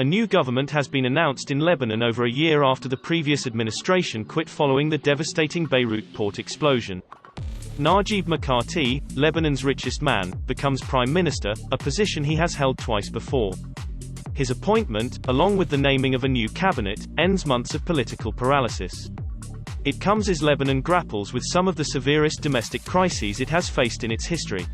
A new government has been announced in Lebanon over a year after the previous administration quit following the devastating Beirut port explosion. Najib Mikati, Lebanon's richest man, becomes prime minister, a position he has held twice before. His appointment, along with the naming of a new cabinet, ends months of political paralysis. It comes as Lebanon grapples with some of the severest domestic crises it has faced in its history.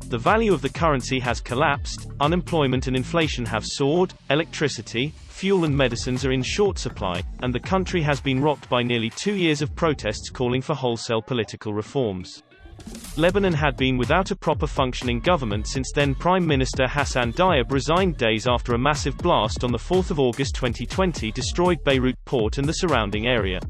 The value of the currency has collapsed, unemployment and inflation have soared, electricity, fuel and medicines are in short supply, and the country has been rocked by nearly 2 years of protests calling for wholesale political reforms. Lebanon had been without a proper functioning government since then Prime Minister Hassan Diab resigned days after a massive blast on 4 August 2020 destroyed Beirut port and the surrounding area.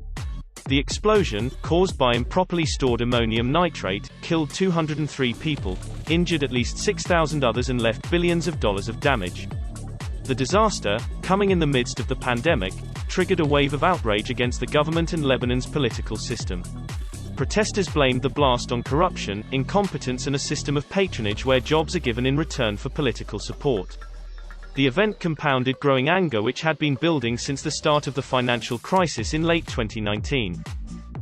The explosion, caused by improperly stored ammonium nitrate, killed 203 people, injured at least 6,000 others and left billions of dollars of damage. The disaster, coming in the midst of the pandemic, triggered a wave of outrage against the government and Lebanon's political system. Protesters blamed the blast on corruption, incompetence and a system of patronage where jobs are given in return for political support. The event compounded growing anger which had been building since the start of the financial crisis in late 2019.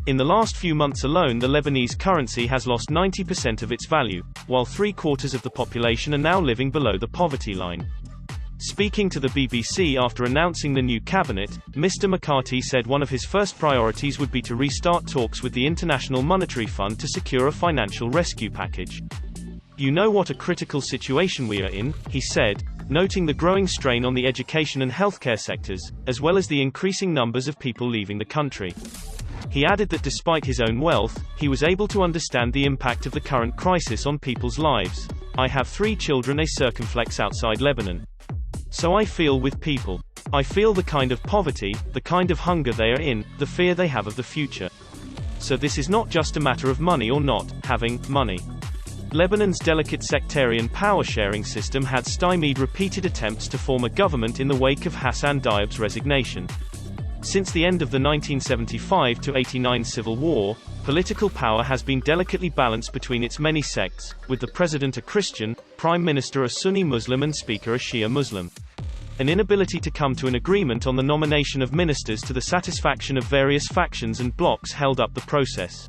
In the last few months alone, the Lebanese currency has lost 90% of its value, while 3/4 of the population are now living below the poverty line. Speaking to the BBC after announcing the new cabinet, Mr. Mikati said one of his first priorities would be to restart talks with the International Monetary Fund to secure a financial rescue package. "You know what a critical situation we are in," he said, noting the growing strain on the education and healthcare sectors, as well as the increasing numbers of people leaving the country. He added that despite his own wealth, he was able to understand the impact of the current crisis on people's lives. "I have 3 children, a circumflex outside Lebanon. So I feel with people. I feel the kind of poverty, the kind of hunger they are in, the fear they have of the future. So this is not just a matter of money or not having money." Lebanon's delicate sectarian power-sharing system had stymied repeated attempts to form a government in the wake of Hassan Diab's resignation. Since the end of the 1975–89 civil war, political power has been delicately balanced between its many sects, with the president a Christian, prime minister a Sunni Muslim and speaker a Shia Muslim. An inability to come to an agreement on the nomination of ministers to the satisfaction of various factions and blocs held up the process.